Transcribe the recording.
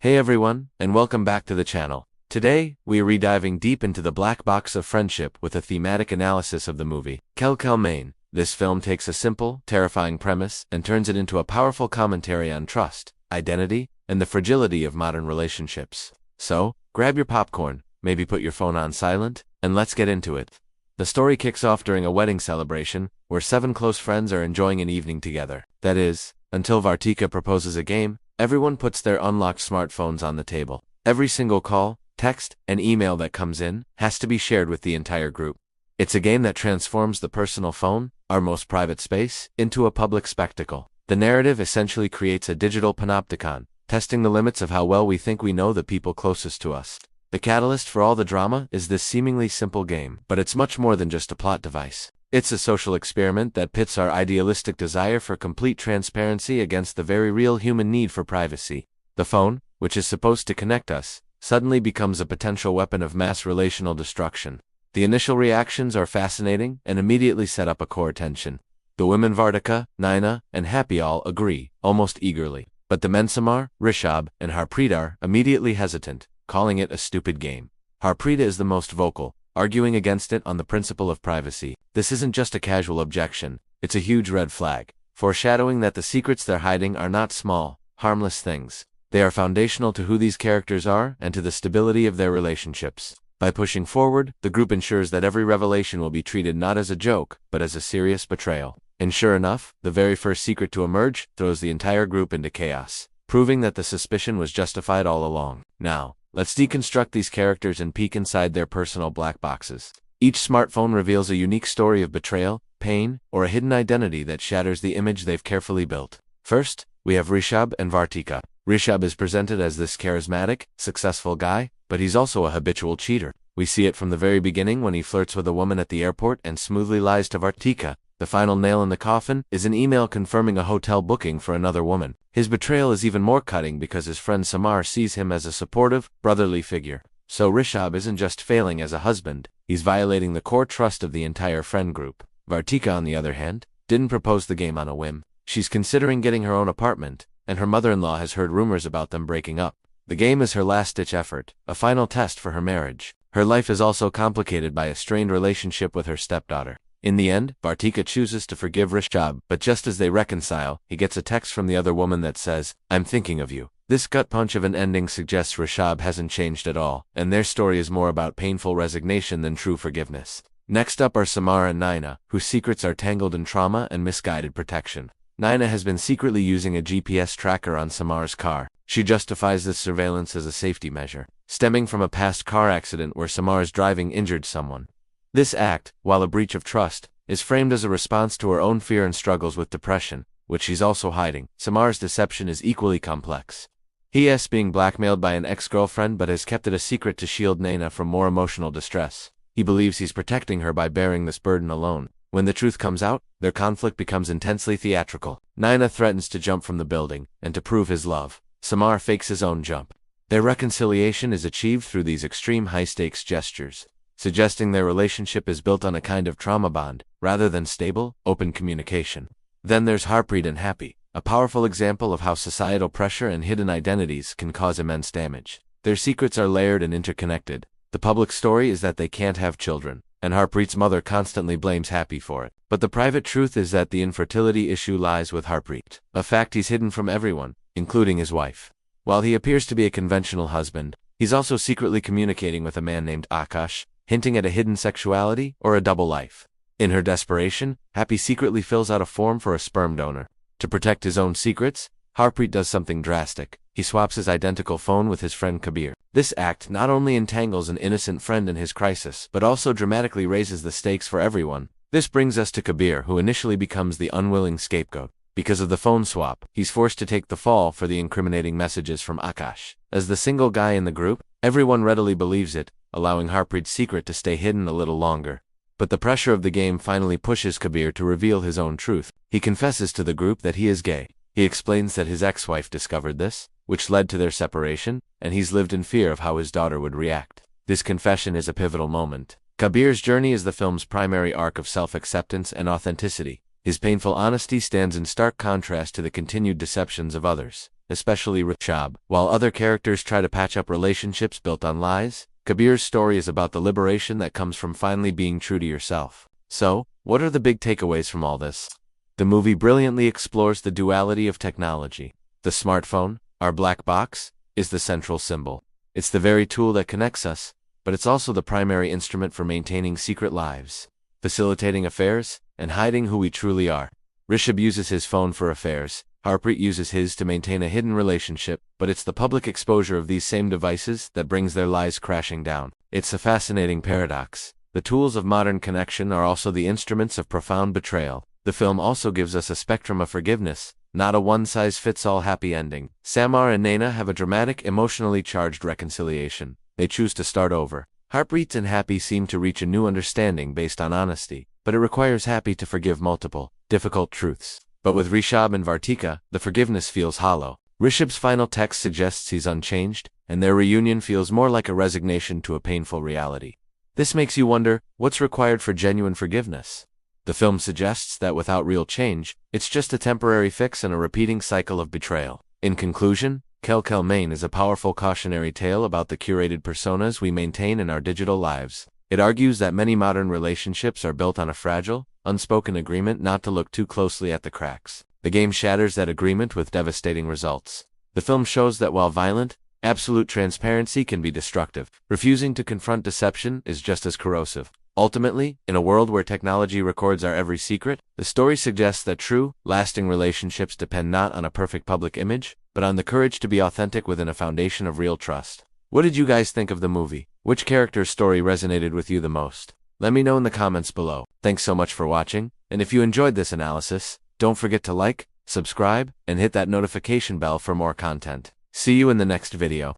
Hey everyone, and welcome back to the channel. Today, we are rediving deep into the black box of friendship with a thematic analysis of the movie, Quel Quel. This film takes a simple, terrifying premise and turns it into a powerful commentary on trust, identity, and the fragility of modern relationships. So, grab your popcorn, maybe put your phone on silent, and let's get into it. The story kicks off during a wedding celebration, where 7 close friends are enjoying an evening together. That is, until Vartika proposes a game. Everyone puts their unlocked smartphones on the table. Every single call, text, and email that comes in has to be shared with the entire group. It's a game that transforms the personal phone, our most private space, into a public spectacle. The narrative essentially creates a digital panopticon, testing the limits of how well we think we know the people closest to us. The catalyst for all the drama is this seemingly simple game, but it's much more than just a plot device. It's a social experiment that pits our idealistic desire for complete transparency against the very real human need for privacy. The phone, which is supposed to connect us, suddenly becomes a potential weapon of mass relational destruction. The initial reactions are fascinating and immediately set up a core tension. The women Vartika, Naina, and Happy all agree, almost eagerly. But the men Samar, Rishabh, and Harpreet are immediately hesitant, calling it a stupid game. Harpreet is the most vocal, arguing against it on the principle of privacy. This isn't just a casual objection, it's a huge red flag, foreshadowing that the secrets they're hiding are not small, harmless things. They are foundational to who these characters are and to the stability of their relationships. By pushing forward, the group ensures that every revelation will be treated not as a joke, but as a serious betrayal. And sure enough, the very first secret to emerge throws the entire group into chaos, proving that the suspicion was justified all along. Now, let's deconstruct these characters and peek inside their personal black boxes. Each smartphone reveals a unique story of betrayal, pain, or a hidden identity that shatters the image they've carefully built. First, we have Rishabh and Vartika. Rishabh is presented as this charismatic, successful guy, but he's also a habitual cheater. We see it from the very beginning when he flirts with a woman at the airport and smoothly lies to Vartika. The final nail in the coffin is an email confirming a hotel booking for another woman. His betrayal is even more cutting because his friend Samar sees him as a supportive, brotherly figure. So Rishabh isn't just failing as a husband, he's violating the core trust of the entire friend group. Vartika, on the other hand, didn't propose the game on a whim. She's considering getting her own apartment, and her mother-in-law has heard rumors about them breaking up. The game is her last-ditch effort, a final test for her marriage. Her life is also complicated by a strained relationship with her stepdaughter. In the end, Vartika chooses to forgive Rishabh, but just as they reconcile, he gets a text from the other woman that says, "I'm thinking of you." This gut punch of an ending suggests Rishabh hasn't changed at all, and their story is more about painful resignation than true forgiveness. Next up are Samar and Naina, whose secrets are tangled in trauma and misguided protection. Naina has been secretly using a GPS tracker on Samar's car. She justifies this surveillance as a safety measure, stemming from a past car accident where Samar's driving injured someone. This act, while a breach of trust, is framed as a response to her own fear and struggles with depression, which she's also hiding. Samar's deception is equally complex. He is being blackmailed by an ex-girlfriend but has kept it a secret to shield Naina from more emotional distress. He believes he's protecting her by bearing this burden alone. When the truth comes out, their conflict becomes intensely theatrical. Naina threatens to jump from the building, and to prove his love, Samar fakes his own jump. Their reconciliation is achieved through these extreme high-stakes gestures, suggesting their relationship is built on a kind of trauma bond, rather than stable, open communication. Then there's Harpreet and Happy, a powerful example of how societal pressure and hidden identities can cause immense damage. Their secrets are layered and interconnected. The public story is that they can't have children, and Harpreet's mother constantly blames Happy for it. But the private truth is that the infertility issue lies with Harpreet, a fact he's hidden from everyone, including his wife. While he appears to be a conventional husband, he's also secretly communicating with a man named Akash, hinting at a hidden sexuality or a double life. In her desperation, Happy secretly fills out a form for a sperm donor. To protect his own secrets, Harpreet does something drastic. He swaps his identical phone with his friend Kabir. This act not only entangles an innocent friend in his crisis, but also dramatically raises the stakes for everyone. This brings us to Kabir, who initially becomes the unwilling scapegoat. Because of the phone swap, he's forced to take the fall for the incriminating messages from Akash. As the single guy in the group, everyone readily believes it, allowing Harpreet's secret to stay hidden a little longer. But the pressure of the game finally pushes Kabir to reveal his own truth. He confesses to the group that he is gay. He explains that his ex-wife discovered this, which led to their separation, and he's lived in fear of how his daughter would react. This confession is a pivotal moment. Kabir's journey is the film's primary arc of self-acceptance and authenticity. His painful honesty stands in stark contrast to the continued deceptions of others. especially Rishab. While other characters try to patch up relationships built on lies, Kabir's story is about the liberation that comes from finally being true to yourself. So, what are the big takeaways from all this? The movie brilliantly explores the duality of technology. The smartphone, our black box, is the central symbol. It's the very tool that connects us, but it's also the primary instrument for maintaining secret lives, facilitating affairs, and hiding who we truly are. Rishabh uses his phone for affairs, Harpreet uses his to maintain a hidden relationship, but it's the public exposure of these same devices that brings their lies crashing down. It's a fascinating paradox. The tools of modern connection are also the instruments of profound betrayal. The film also gives us a spectrum of forgiveness, not a one-size-fits-all happy ending. Samar and Naina have a dramatic, emotionally charged reconciliation. They choose to start over. Harpreet and Happy seem to reach a new understanding based on honesty, but it requires Happy to forgive multiple, difficult truths. But with Rishab and Vartika, the forgiveness feels hollow. Rishab's final text suggests he's unchanged, and their reunion feels more like a resignation to a painful reality. This makes you wonder, what's required for genuine forgiveness? The film suggests that without real change, it's just a temporary fix and a repeating cycle of betrayal. In conclusion, Kel Kel Main is a powerful cautionary tale about the curated personas we maintain in our digital lives. It argues that many modern relationships are built on a fragile, unspoken agreement not to look too closely at the cracks. The game shatters that agreement with devastating results. The film shows that while violent, absolute transparency can be destructive, refusing to confront deception is just as corrosive. Ultimately, in a world where technology records our every secret, the story suggests that true, lasting relationships depend not on a perfect public image, but on the courage to be authentic within a foundation of real trust. What did you guys think of the movie? Which character's story resonated with you the most? Let me know in the comments below. Thanks so much for watching, and if you enjoyed this analysis, don't forget to like, subscribe, and hit that notification bell for more content. See you in the next video.